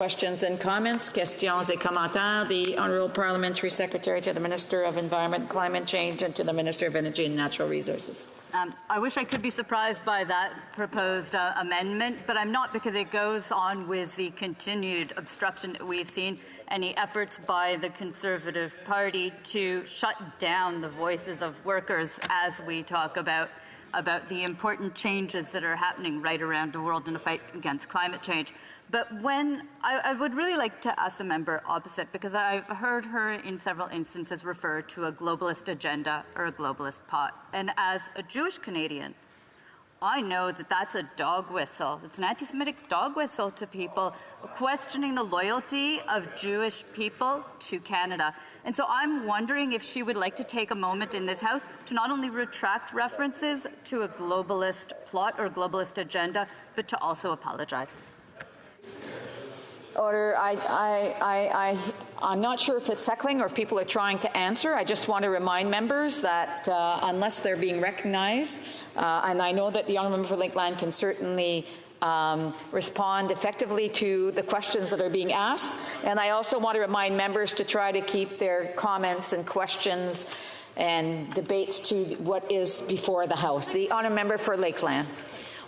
Questions and comments, questions et commentaires. The Honourable Parliamentary Secretary to the Minister of Environment and Climate Change and to the Minister of Energy and Natural Resources. I wish I could be surprised by that proposed amendment, but I'm not, because it goes on with the continued obstruction that we've seen, any efforts by the Conservative Party to shut down the voices of workers as we talk about the important changes that are happening right around the world in the fight against climate change. But when I would really like to ask the member opposite, because I've heard her in several instances refer to a globalist agenda or a globalist pot. And as a Jewish Canadian, I know that that's a dog whistle. It's an anti-Semitic dog whistle to people questioning the loyalty of Jewish people to Canada. And so I'm wondering if she would like to take a moment in this House to not only retract references to a globalist plot or globalist agenda, but to also apologize. Order. I'm not sure if it's heckling or if people are trying to answer. I just want to remind members that unless they're being recognized, and I know that the Honourable Member for Lakeland can certainly respond effectively to the questions that are being asked. And I also want to remind members to try to keep their comments and questions and debates to what is before the House. The Honourable Member for Lakeland.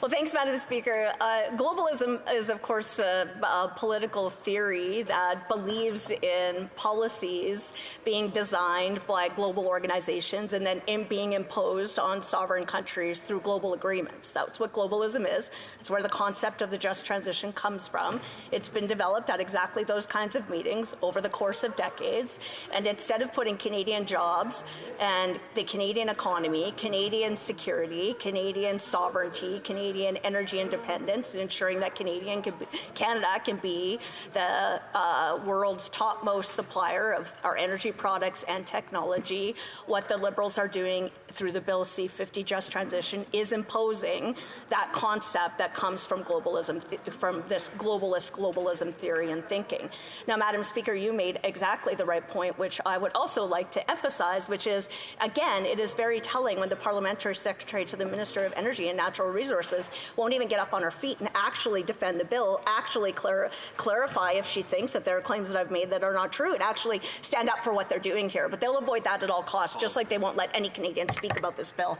Well, thanks, Madam Speaker. Globalism is, of course, a political theory that believes in policies being designed by global organizations and then being imposed on sovereign countries through global agreements. That's what globalism is. It's where the concept of the just transition comes from. It's been developed at exactly those kinds of meetings over the course of decades. And instead of putting Canadian jobs and the Canadian economy, Canadian security, Canadian sovereignty, Canadian energy independence, and ensuring that Canada can be the world's topmost supplier of our energy products and technology. What the Liberals are doing through the Bill C-50 Just Transition is imposing that concept that comes from globalism, from this globalism theory and thinking. Now, Madam Speaker, you made exactly the right point, which I would also like to emphasize, which is, again, it is very telling when the Parliamentary Secretary to the Minister of Energy and Natural Resources won't even get up on her feet and actually defend the bill, actually clarify if she thinks that there are claims that I've made that are not true, and actually stand up for what they're doing here. But they'll avoid that at all costs, just like they won't let any Canadian speak about this bill.